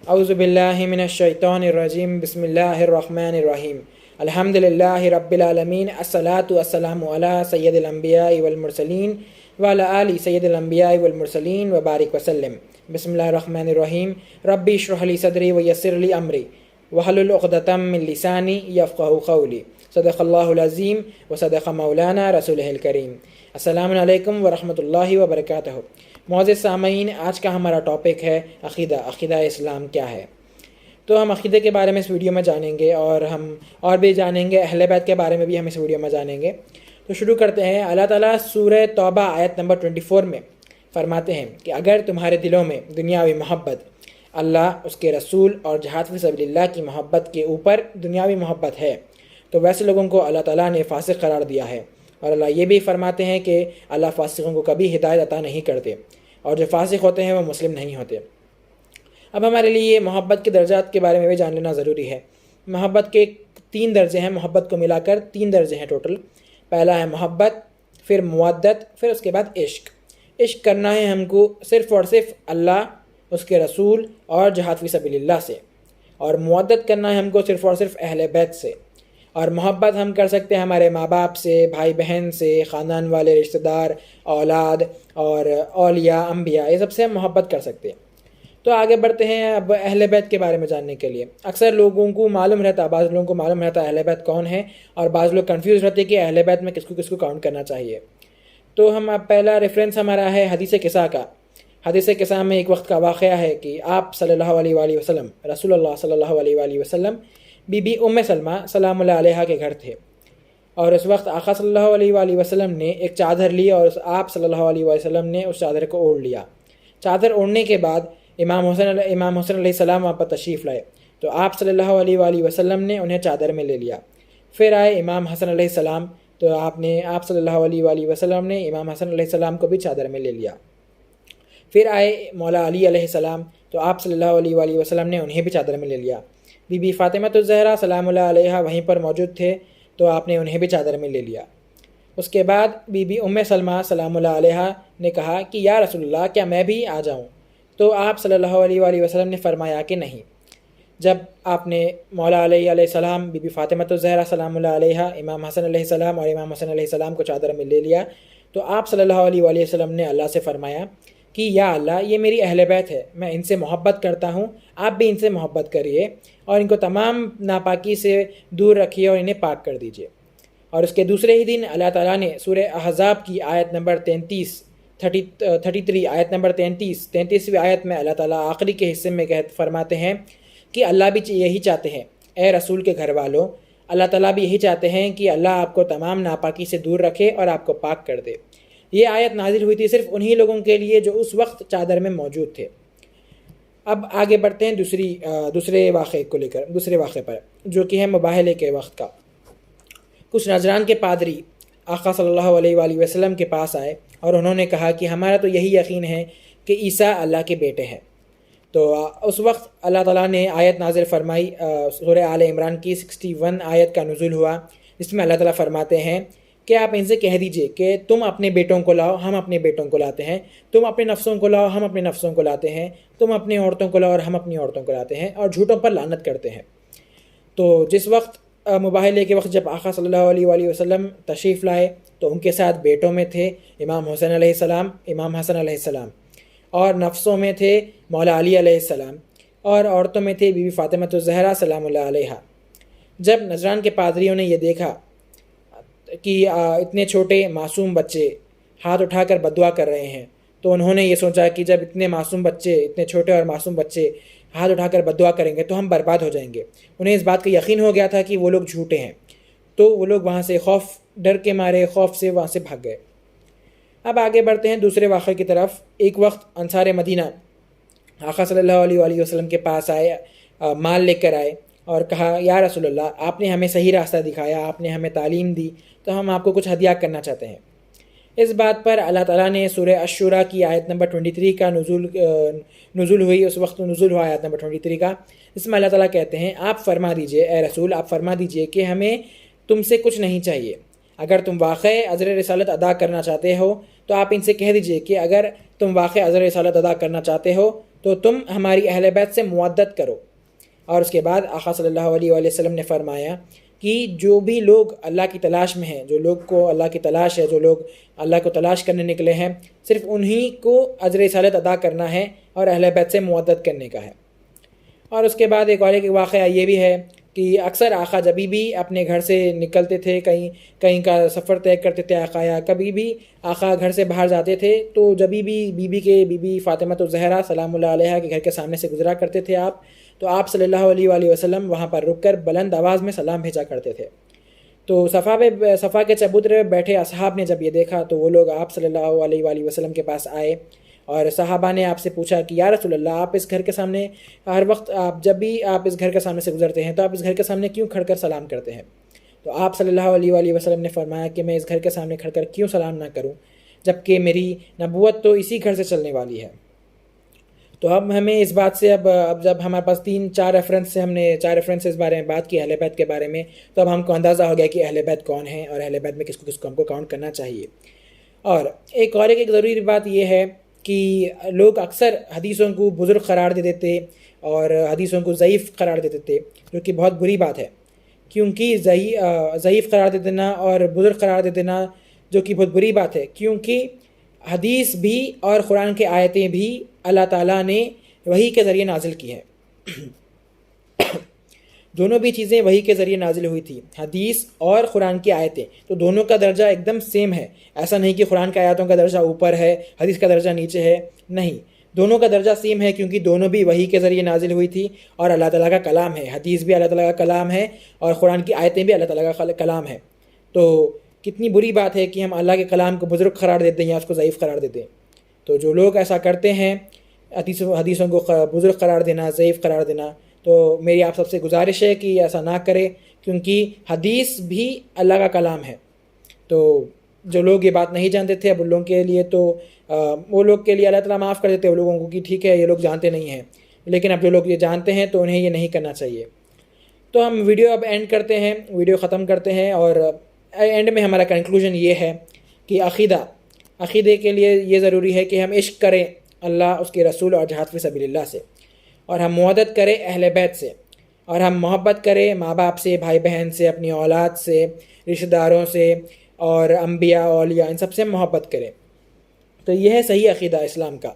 اعوذ باللہ من الشیطان الرجیم بسم اللہ الرحمن الرحیم الحمد للہ رب العالمین الصلاۃ والسلام علی سید الانبیاء والمرسلین وعلی آل سید الانبیاء والمرسلین وبارک وسلم۔ بسم اللہ الرحمن الرحیم۔ ربی اشرح لی صدری ویسر لی امری واحلل عقدۃ من لسانی یفقہوا قولی۔ صدق اللہ العظیم وصدق مولانا رسولہ الکریم۔ السلام علیکم ورحمۃ اللہ وبرکاتہ۔ معزز سامعین، آج کا ہمارا ٹاپک ہے عقیدہ اسلام کیا ہے۔ تو ہم عقیدے کے بارے میں اس ویڈیو میں جانیں گے، اور ہم اور بھی جانیں گے، اہل بیت کے بارے میں بھی ہم اس ویڈیو میں جانیں گے۔ تو شروع کرتے ہیں۔ اللہ تعالیٰ سورہ توبہ آیت نمبر 24 میں فرماتے ہیں کہ اگر تمہارے دلوں میں دنیاوی محبت، اللہ، اس کے رسول اور جہاد فی سبیل اللہ کی محبت کے اوپر دنیاوی محبت ہے تو ویسے لوگوں کو اللہ تعالیٰ نے فاسق قرار دیا ہے۔ اور اللہ یہ بھی فرماتے ہیں کہ اللہ فاسقوں کو کبھی ہدایت عطا نہیں کرتے، اور جو فاسق ہوتے ہیں وہ مسلم نہیں ہوتے۔ اب ہمارے لیے محبت کے درجات کے بارے میں بھی جان لینا ضروری ہے۔ محبت کے 3 درجے ہیں، محبت کو ملا کر 3 درجے ہیں ٹوٹل۔ پہلا ہے محبت، پھر مودت، پھر اس کے بعد عشق۔ عشق کرنا ہے ہم کو صرف اور صرف اللہ، اس کے رسول اور جہاد فی سبیل اللہ سے، اور مودت کرنا ہے ہم کو صرف اور صرف اہل بیت سے۔ اور محبت ہم کر سکتے ہیں ہمارے ماں باپ سے، بھائی بہن سے، خاندان والے، رشتہ دار، اولاد اور اولیاء، انبیاء، یہ سب سے ہم محبت کر سکتے ہیں۔ تو آگے بڑھتے ہیں اب اہل بیت کے بارے میں جاننے کے لیے۔ اکثر لوگوں کو معلوم رہتا، بعض لوگوں کو معلوم رہتا اہل بیت کون ہے، اور بعض لوگ کنفیوز رہتے کہ اہل بیت میں کس کو کاؤنٹ کرنا چاہیے۔ تو ہم اب پہلا ریفرنس ہمارا ہے حدیث قصہ کا۔ حدیث قصہ میں ایک وقت کا واقعہ ہے کہ آپ صلی اللہ علیہ وآلہ وسلم، رسول اللہ صلی اللہ علیہ وآلہ وسلم بی بی ام سلمہ سلام اللہ علیہ کے گھر تھے، اور اس وقت آقا صلی اللہ علیہ وآلہ وسلم نے ایک چادر لی، اور آپ صلی اللہ علیہ وآلہ وسلم نے اس چادر کو اوڑھ لیا۔ چادر اوڑھنے کے بعد امام حسن علیہ السلام وہاں پر تشریف لائے، تو آپ صلی اللہ علیہ وآلہ وسلم نے انہیں چادر میں لے لیا۔ پھر آئے امام حسن علیہ السلام، تو آپ صلی اللہ علیہ وآلہ وسلم نے امام حسن علیہ السلام کو بھی چادر میں لے لیا۔ پھر آئے مولا علی علیہ السلام، تو آپ صلی اللہ علیہ وآلہ وسلم نے انہیں بھی چادر میں لے لیا۔ بی بی فاطمہ الزہرا سلام اللہ علیہ وہیں پر موجود تھے، تو آپ نے انہیں بھی چادر میں لے لیا۔ اس کے بعد بی بی ام سلمہ سلام اللہ علیہ نے کہا کہ یا رسول اللہ، کیا میں بھی آ جاؤں؟ تو آپ صلی اللہ علیہ وآلہ وسلم نے فرمایا کہ نہیں۔ جب آپ نے مولا علیہ السلام، بی بی فاطمہ الزہرا سلام اللہ علیہ، امام حسن علیہ السلام اور امام حسن علیہ السلام کو چادر میں لے لیا، تو آپ صلی اللہ علیہ وآلہ وسلم نے اللہ سے فرمایا کہ یا اللہ، یہ میری اہل بیت ہے، میں ان سے محبت کرتا ہوں، آپ بھی ان سے محبت کریے، اور ان کو تمام ناپاکی سے دور رکھیے اور انہیں پاک کر دیجیے۔ اور اس کے دوسرے ہی دن اللہ تعالیٰ نے سورہ احزاب کی آیت نمبر 33 آیت نمبر 33ویں آیت میں اللہ تعالیٰ آخری کے حصے میں فرماتے ہیں کہ اللہ بھی یہی چاہتے ہیں، اے رسول کے گھر والوں، اللہ تعالیٰ بھی یہی چاہتے ہیں کہ اللہ آپ کو تمام ناپاکی سے دور رکھے اور آپ کو پاک کر دے۔ یہ آیت نازل ہوئی تھی صرف انہی لوگوں کے لیے جو اس وقت چادر میں موجود تھے۔ اب آگے بڑھتے ہیں دوسرے واقعے پر، جو کہ ہے مباہلے کے وقت کا۔ کچھ نجران کے پادری آقا صلی اللہ علیہ وآلہ وسلم کے پاس آئے، اور انہوں نے کہا کہ ہمارا تو یہی یقین ہے کہ عیسیٰ اللہ کے بیٹے ہیں۔ تو اس وقت اللہ تعالیٰ نے آیت نازل فرمائی، سورہ آل عمران کی 61 آیت کا نزول ہوا، جس میں اللہ تعالیٰ فرماتے ہیں کہ آپ ان سے کہہ دیجئے کہ تم اپنے بیٹوں کو لاؤ، ہم اپنے بیٹوں کو لاتے ہیں، تم اپنے نفسوں کو لاؤ، ہم اپنے نفسوں کو لاتے ہیں، تم اپنی عورتوں کو لاؤ اور ہم اپنی عورتوں کو لاتے ہیں، اور جھوٹوں پر لعنت کرتے ہیں۔ تو جس وقت مباہلے کے وقت جب آقا صلی اللہ علیہ وآلہ وسلم تشریف لائے، تو ان کے ساتھ بیٹوں میں تھے امام حسین علیہ السلام، امام حسن علیہ السلام، اور نفسوں میں تھے مولا علی علیہ السلام، اور عورتوں میں تھے بی بی فاطمہ الزہرا سلام اللہ علیہ۔ جب نجران کے پادریوں نے یہ دیکھا کہ اتنے چھوٹے معصوم بچے ہاتھ اٹھا کر بددعا کر رہے ہیں، تو انہوں نے یہ سوچا کہ جب اتنے چھوٹے اور معصوم بچے ہاتھ اٹھا کر بددعا کریں گے تو ہم برباد ہو جائیں گے۔ انہیں اس بات کا یقین ہو گیا تھا کہ وہ لوگ جھوٹے ہیں، تو وہ لوگ وہاں سے ڈر کے مارے خوف سے وہاں سے بھاگ گئے۔ اب آگے بڑھتے ہیں دوسرے واقعے کی طرف۔ ایک وقت انصار مدینہ آقا صلی اللہ علیہ وآلہ وسلم کے پاس آئے، مال لے کر آئے، اور کہا یا رسول اللہ، آپ نے ہمیں صحیح راستہ دکھایا، آپ نے ہمیں تعلیم دی، تو ہم آپ کو کچھ ہدیہ کرنا چاہتے ہیں۔ اس بات پر اللہ تعالیٰ نے سورہ الشورى کی آیت نمبر 23 کا نزول ہوئی، اس وقت نزول ہوا آیت نمبر 23 کا، اس میں اللہ تعالیٰ کہتے ہیں آپ فرما دیجئے، اے رسول آپ فرما دیجئے کہ ہمیں تم سے کچھ نہیں چاہیے، اگر تم واقع اجر رسالت ادا کرنا چاہتے ہو تو آپ ان سے کہہ دیجئے کہ اگر تم واقع اجر رسالت ادا کرنا چاہتے ہو تو تم ہماری اہل بیت سے مودت کرو۔ اور اس کے بعد آقا صلی اللہ علیہ وآلہ وسلم نے فرمایا کہ جو بھی لوگ اللہ کی تلاش میں ہیں، جو لوگ کو اللہ کی تلاش ہے، جو لوگ اللہ کو تلاش کرنے نکلے ہیں، صرف انہی کو اجر رسالت ادا کرنا ہے اور اہل بیت سے مودت کرنے کا ہے۔ اور اس کے بعد ایک اور ایک واقعہ یہ بھی ہے کہ اکثر آقا جبھی بھی اپنے گھر سے نکلتے تھے، کہیں کا سفر طے کرتے تھے آقا، یا کبھی بھی آقا گھر سے باہر جاتے تھے، تو جبھی بھی بی بی فاطمہ الزہرا سلام اللہ علیہا کے گھر کے سامنے سے گزرا کرتے تھے آپ، تو آپ صلی اللہ علیہ وآلہ وسلم وہاں پر رک کر بلند آواز میں سلام بھیجا کرتے تھے۔ تو صفا کے چبوترے پہ بیٹھے اصحاب نے جب یہ دیکھا تو وہ لوگ آپ صلی اللہ علیہ وآلہ وسلم کے پاس آئے، اور صحابہ نے آپ سے پوچھا کہ یا رسول اللہ، آپ اس گھر کے سامنے ہر وقت جب بھی آپ اس گھر کے سامنے سے گزرتے ہیں تو آپ اس گھر کے سامنے کیوں کھڑ کر سلام کرتے ہیں؟ تو آپ صلی اللہ علیہ وآلہ وسلم نے فرمایا کہ میں اس گھر کے سامنے کھڑ کر کیوں سلام نہ کروں، جبکہ میری نبوت تو اسی گھر سے چلنے والی ہے۔ تو اب ہمیں اس بات سے اب جب ہمارے پاس 4 ریفرنس سے ہم نے 4 ریفرنس اس بارے میں بات کی اہل بیت کے بارے میں، تو اب ہم کو اندازہ ہو گیا کہ اہل بیت کون ہیں اور اہل بیت میں کس کو ہم کو کاؤنٹ کرنا چاہیے۔ اور ایک ضروری بات یہ ہے کہ لوگ اکثر حدیثوں کو بزرگ قرار دے دیتے اور حدیثوں کو ضعیف قرار دے دیتے، جو کہ بہت بری بات ہے، کیونکہ ضعیف قرار دے دینا اور بزرگ قرار دے دینا جو کہ بہت بری بات ہے، کیونکہ حدیث بھی اور قرآن کے آیتیں بھی اللہ تعالیٰ نے وحی کے ذریعے نازل کی ہے۔ دونوں بھی چیزیں وحی کے ذریعے نازل ہوئی تھی، حدیث اور قرآن کی آیتیں، تو دونوں کا درجہ ایک دم سیم ہے۔ ایسا نہیں کہ قرآن کی آیاتوں کا درجہ اوپر ہے، حدیث کا درجہ نیچے ہے، نہیں، دونوں کا درجہ سیم ہے، کیونکہ دونوں بھی وحی کے ذریعے نازل ہوئی تھی اور اللہ تعالیٰ کا کلام ہے۔ حدیث بھی اللہ تعالیٰ کا کلام ہے اور قرآن کی آیتیں بھی اللہ تعالیٰ کا کلام ہے۔ تو کتنی بری بات ہے کہ ہم اللہ کے کلام کو بزرگ قرار دیتے ہیں یا اس کو ضعیف قرار دیتے ہیں۔ تو جو لوگ ایسا کرتے ہیں، حدیثوں کو بزرگ قرار دینا، ضعیف قرار دینا، تو میری آپ سب سے گزارش ہے کہ ایسا نہ کرے، کیونکہ حدیث بھی اللہ کا کلام ہے۔ تو جو لوگ یہ بات نہیں جانتے تھے، اب ان لوگوں کے لیے تو وہ لوگ کے لیے اللہ تعالیٰ معاف کر دیتے ہیں وہ لوگوں کو کہ ٹھیک ہے یہ لوگ جانتے نہیں ہیں، لیکن اب جو لوگ یہ جانتے ہیں تو انہیں یہ نہیں کرنا چاہیے۔ تو ہم ویڈیو اب اینڈ کرتے ہیں، ویڈیو ختم کرتے ہیں، اور اینڈ میں ہمارا کنکلوژن یہ ہے کہ عقیدے کے لیے یہ ضروری ہے کہ ہم عشق کریں اللہ، اس کے رسول اور جہاد فی سبیل اللہ سے، اور ہم مودت کریں اہل بیت سے، اور ہم محبت کریں ماں باپ سے، بھائی بہن سے، اپنی اولاد سے، رشتہ داروں سے، اور انبیاء اولیاء، ان سب سے محبت کریں۔ تو یہ ہے صحیح عقیدہ اسلام کا۔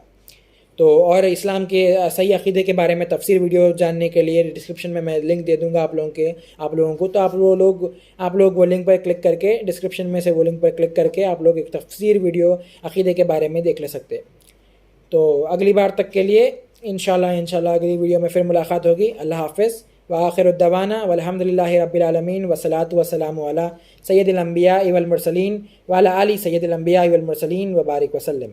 تو اور اسلام کے صحیح عقیدے کے بارے میں تفسیر ویڈیو جاننے کے لیے ڈسکرپشن میں لنک دے دوں گا آپ لوگوں کو، تو آپ لوگ وہ لنک پر کلک کر کے، ڈسکرپشن میں سے وہ لنک پر کلک کر کے آپ لوگ ایک تفسیر ویڈیو عقیدے کے بارے میں دیکھ لے سکتے۔ تو اگلی بار تک کے لیے انشاءاللہ اگلی ویڈیو میں پھر ملاقات ہوگی۔ اللہ حافظ، وآخر الدعوانا والحمد للہ رب العالمین، والصلاۃ والسلام علی سید الانبیاء والمرسلین وعلی آل سید الانبیاء والمرسلین وبارک وسلم۔